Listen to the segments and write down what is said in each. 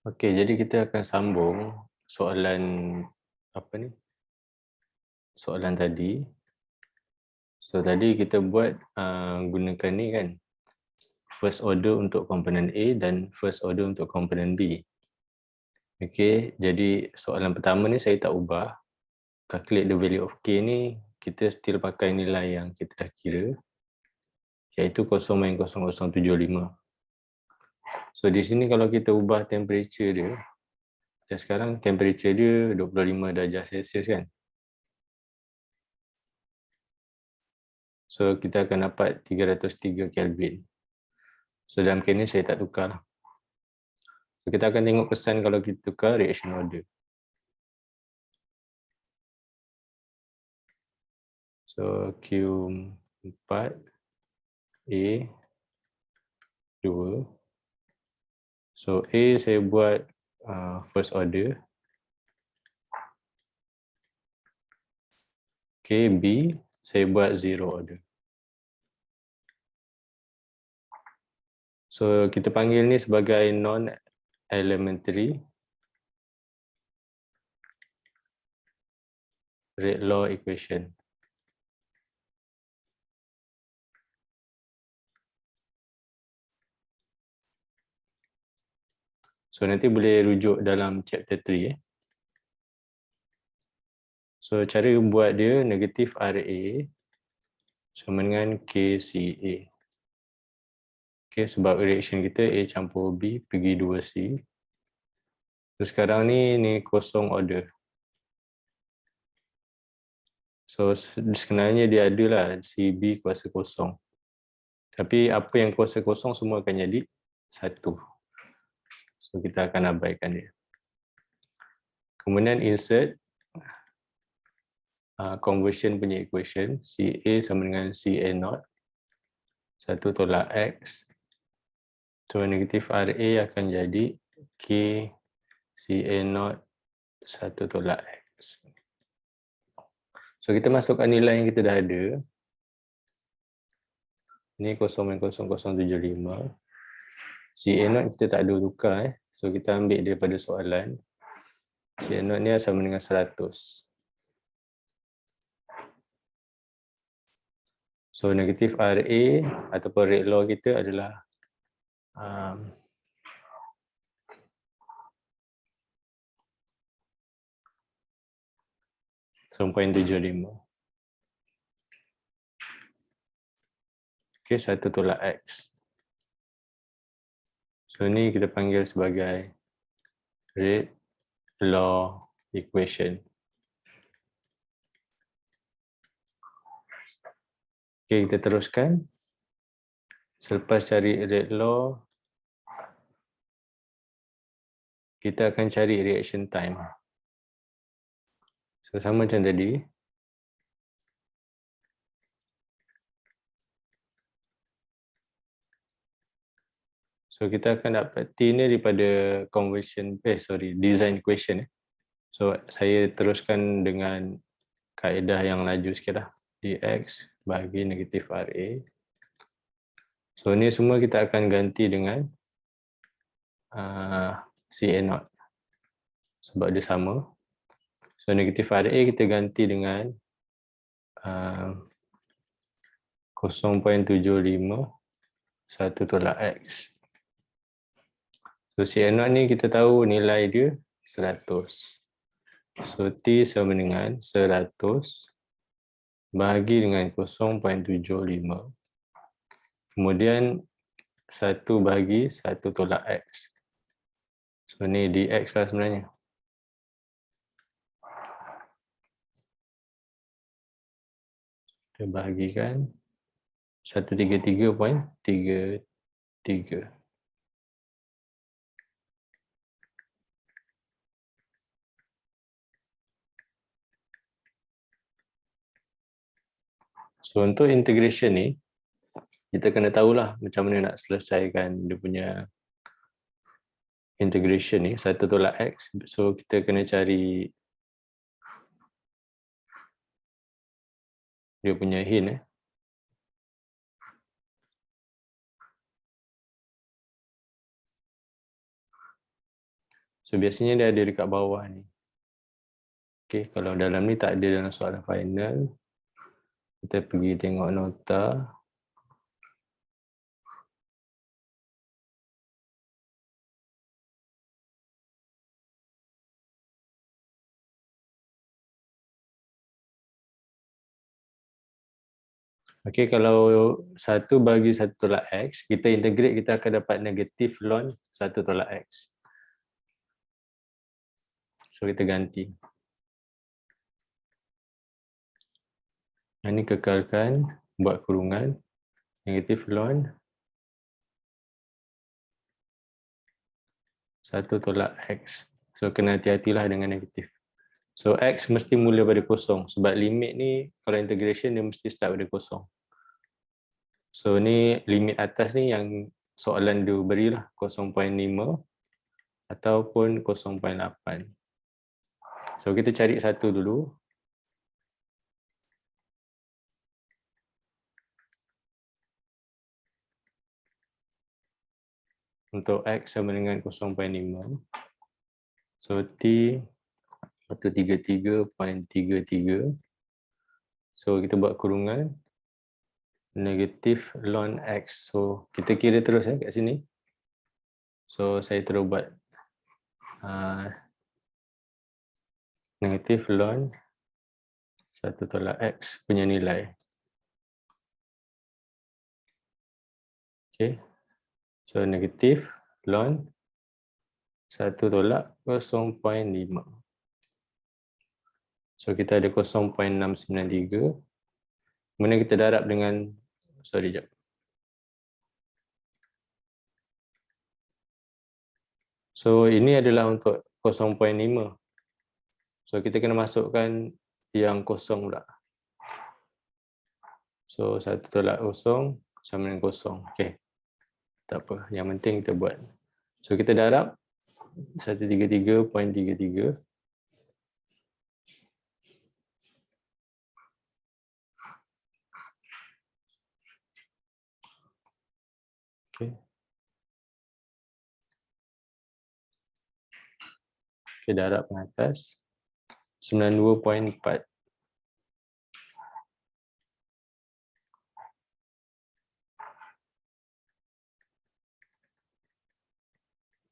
Okey, jadi kita akan sambung soalan apa ni? Soalan tadi. So tadi kita buat gunakan ni kan, first order untuk komponen A dan first order untuk komponen B. Okey, jadi soalan pertama ni saya tak ubah. Calculate the value of K ni kita still pakai nilai yang kita dah kira, iaitu 0.0075. So di sini kalau kita ubah temperature dia, macam sekarang temperature dia 25 darjah Celsius kan. So kita akan dapat 303 Kelvin. So dalam kes ni saya tak tukar lah. So kita akan tengok kesan kalau kita tukar reaction order. So Q4 A 2. So A saya buat first order. Okay, B saya buat zero order. So kita panggil ni sebagai non-elementary rate law equation. So nanti boleh rujuk dalam chapter 3. So cara buat dia negatif RA sama dengan KCA. Okay, sebab reaction kita A campur B pergi 2C. So sekarang ni kosong order. So sebenarnya dia ada lah CB kuasa kosong. Tapi apa yang kuasa kosong semua akan jadi 1. So kita akan abaikan dia. Kemudian insert conversion punya equation. CA sama dengan CA0. 1 tolak X. So negatif RA akan jadi K CA0 1 tolak X. So kita masukkan nilai yang kita dah ada. Ni 0.0075. CA0 kita tak ada tukar. So kita ambil daripada soalan. CA0 ni sama dengan 100. So negatif RA ataupun rate law kita adalah 0.75. Okay, 1 tolak X. So ni kita panggil sebagai rate law equation. Okay, kita teruskan. Selepas cari rate law, kita akan cari reaction time. So sama macam tadi. So kita akan dapat T ni daripada design equation. So saya teruskan dengan kaedah yang laju sikit lah. dx bagi negatif RA. So ni semua kita akan ganti dengan CA0. Sebab dia sama. So negatif RA kita ganti dengan 0.75 1 tolak X. So CA0 ni kita tahu nilai dia 100. So T sama dengan 100 bahagi dengan 0.75. Kemudian 1 bahagi 1 tolak X. So ni dx lah sebenarnya. Kita bahagikan 133.33. So untuk integration ni, kita kena tahulah macam mana nak selesaikan dia punya integration ni, 1 tolak X. So kita kena cari dia punya hint. So biasanya dia ada dekat bawah ni. Okay, kalau dalam ni tak ada dalam soalan final, kita pergi tengok nota. Okay, kalau 1/1 X, kita integrate, kita akan dapat negatif ln 1/X. So kita ganti. Yang ni kekalkan, buat kurungan, negatif ln 1/X. So kena hati-hatilah dengan negatif. So X mesti mula pada kosong, sebab limit ni kalau integration dia mesti start pada kosong. So ni limit atas ni yang soalan dia berilah 0.5 ataupun 0.8. So kita cari satu dulu. Untuk X sama dengan 0.5. So T 133.33. So kita buat kurungan negatif ln X. So kita kira terus kat sini. So saya terus buat negatif ln 1/X punya nilai. Okay. So negatif ln 1/0.5. So kita ada 0.693. Kemudian kita darab dengan, sorry jap. So ini adalah untuk 0.5. So kita kena masukkan yang kosong pula. So 1/0 sama dengan kosong. Okay. Tak apa, yang penting kita buat. So kita darab 133.33. Okay. Okay, darab ke atas 92.4.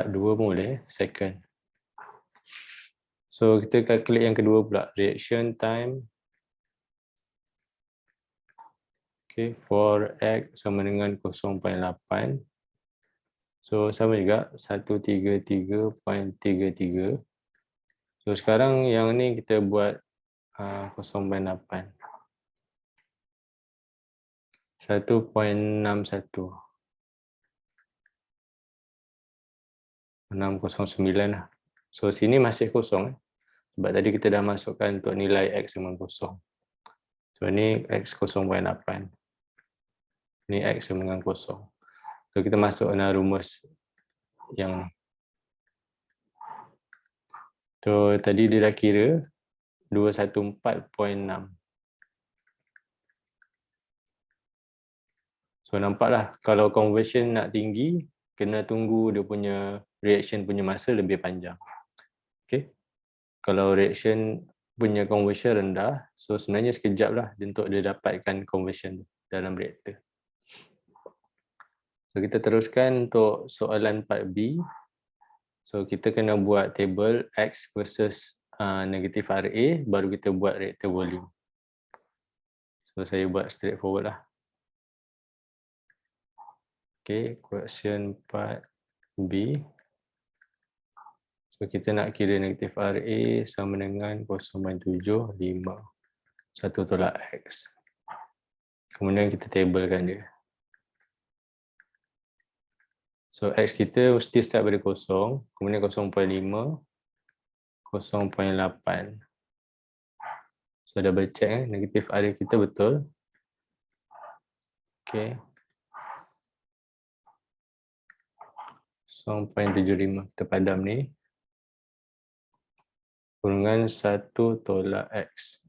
Dua pun boleh, second. So kita calculate yang kedua pula, reaction time. Okay, for X sama dengan 0.8. So sama juga 133.33. So sekarang yang ni kita buat 0.8. 1.61. 609 lah. So sini masih kosong. Sebab tadi kita dah masukkan untuk nilai X sama kosong. So ni X 0.8. Ni X sama dengan kosong. So kita masuk dalam rumus yang so tadi dia dah kira 214.6. So nampaklah kalau conversion nak tinggi, kena tunggu dia punya reaction punya masa lebih panjang. Okay. Kalau reaction punya conversion rendah, so sebenarnya sekejap lah untuk dia dapatkan conversion dalam reaktor. So kita teruskan untuk soalan part B. So kita kena buat table X versus negatif RA, baru kita buat reaktor volume. So saya buat straightforward lah. Okay, question part B. So kita nak kira negatif RA sama dengan 0.75 1/X. Kemudian kita tablekan dia. So X kita mesti start pada 0, kemudian 0.5, 0.8. So double check negatif RA kita betul. Okay. 0.75 kita padam ni. Kurungan 1/X.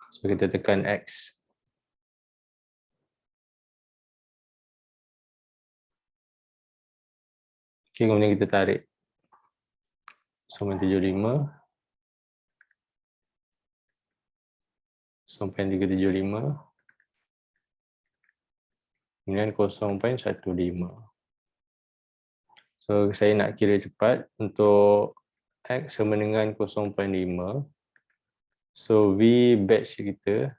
So kita tekan X. Okay, kemudian kita tarik. 0.75, 0.375, kemudian 0.15. So saya nak kira cepat untuk X sama dengan 0.5. So V batch kita,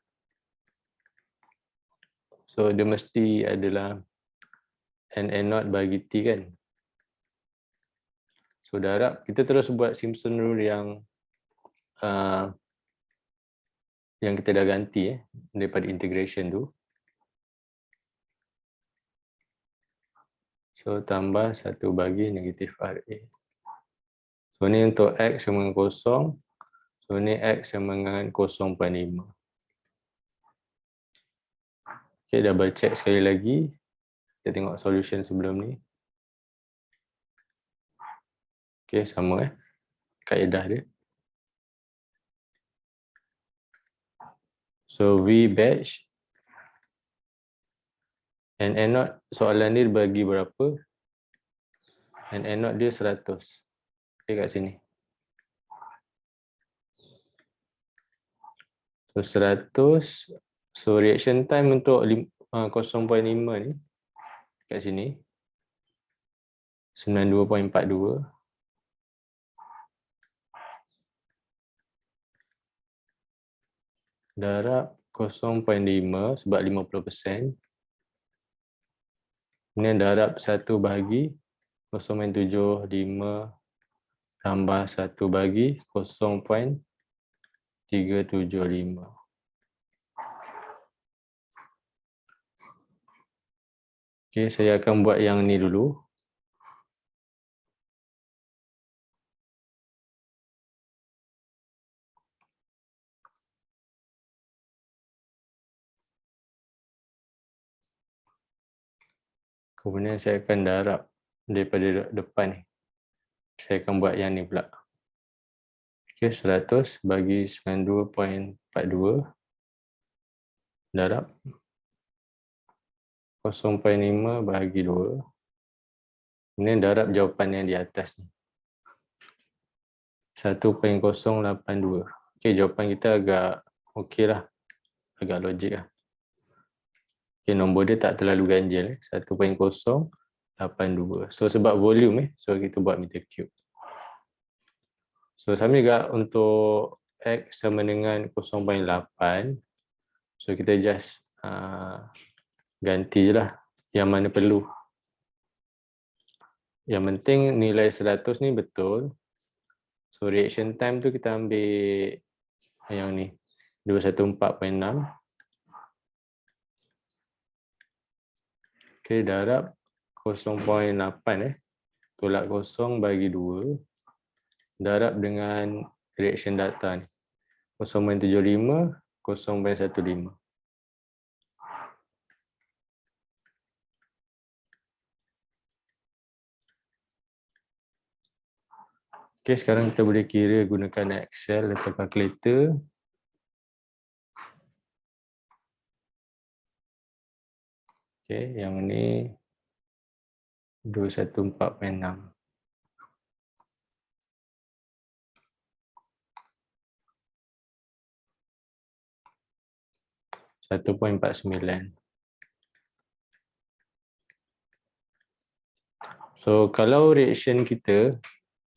so dia mesti adalah N0 bagi T kan. So darab, kita terus buat Simpson rule yang kita dah ganti daripada integration tu. So tambah 1 bagi negatif RA. So ni untuk X sama dengan 0. So ni X sama dengan 0.5. Okay, double check sekali lagi. Kita tengok solution sebelum ni. Okay, sama kaedah dia. So V batch N0 soalan ni bagi berapa? N0 dia 100. Okay, kat sini. So 100. So reaction time untuk 0.5 ni kat sini 92.42. Darab 0.5 sebab 50%. Kemudian darab 1 bagi 0.75 tambah 1 bagi 0.375. Okey, saya akan buat yang ni dulu. Kemudian saya akan darab daripada depan ni. Saya akan buat yang ni pula. Okey, 100 bagi 92.42 darab 0.5 bahagi 2. Kemudian darab jawapan yang di atas ni. 1.082. Okey, jawapan kita agak okey lah. Agak logik lah. Okey, nombor dia tak terlalu ganjil. 1.082. So sebab volume so kita buat meter cube. So sama juga untuk X sama dengan 0.8. So kita just ganti je lah yang mana perlu. Yang penting nilai 100 ni betul. So reaction time tu kita ambil yang ni 214.6. Okay, darab 0.8 tolak 0 bagi 2 darab dengan reaction data ni 0.75, 0.15. Okay, sekarang kita boleh kira gunakan Excel atau calculator. Okay, yang ni 214.6. 1.49. So kalau reaction kita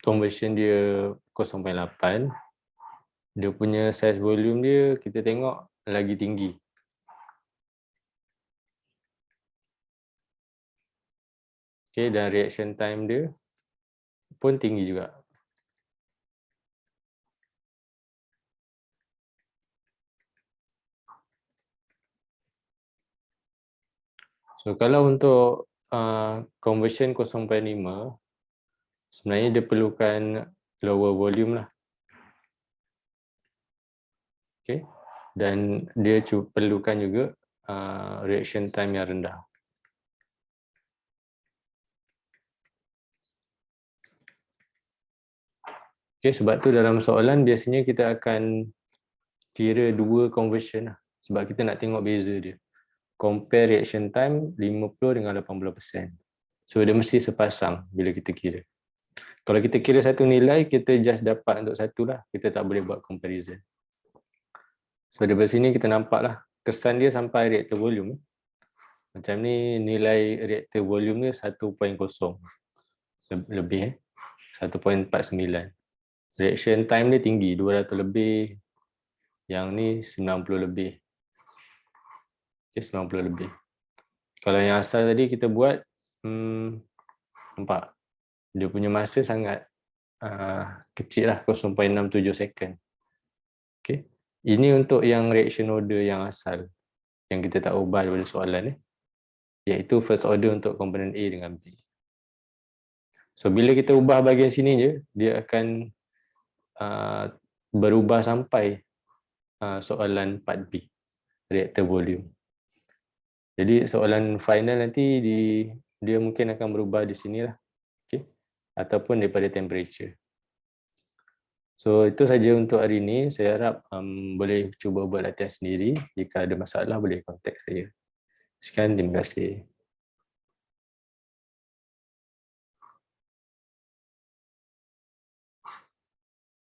conversion dia 0.8, dia punya size volume dia kita tengok lagi tinggi. Okay, dan reaction time dia pun tinggi juga. So kalau untuk conversion 0.5, sebenarnya dia perlukan lower volume lah. Okay, dan dia perlukan juga reaction time yang rendah. Okay, sebab tu dalam soalan biasanya kita akan kira dua conversion lah. Sebab kita nak tengok beza dia. Compare reaction time 50 dengan 80%. So dia mesti sepasang bila kita kira. Kalau kita kira satu nilai, kita just dapat untuk satu lah. Kita tak boleh buat comparison. So daripada sini kita nampak lah kesan dia sampai reaktor volume. Macam ni nilai reaktor volume dia 1.0 lebih 1.49. Reaction time dia tinggi, 200 lebih. Yang ni 90 lebih. Okay, 90 lebih. Kalau yang asal tadi kita buat, nampak dia punya masa sangat kecil lah, 0.67 second. Okay. Ini untuk yang reaction order yang asal, yang kita tak ubah daripada soalan ni, iaitu first order untuk komponen A dengan B. So bila kita ubah bahagian sini je, dia akan berubah sampai soalan part B, reaktor volume. Jadi soalan final nanti dia mungkin akan berubah di sini lah, okay? Ataupun daripada temperature. So itu saja untuk hari ini. Saya harap boleh cuba buat latihan sendiri. Jika ada masalah boleh contact saya. Sekian, terima kasih.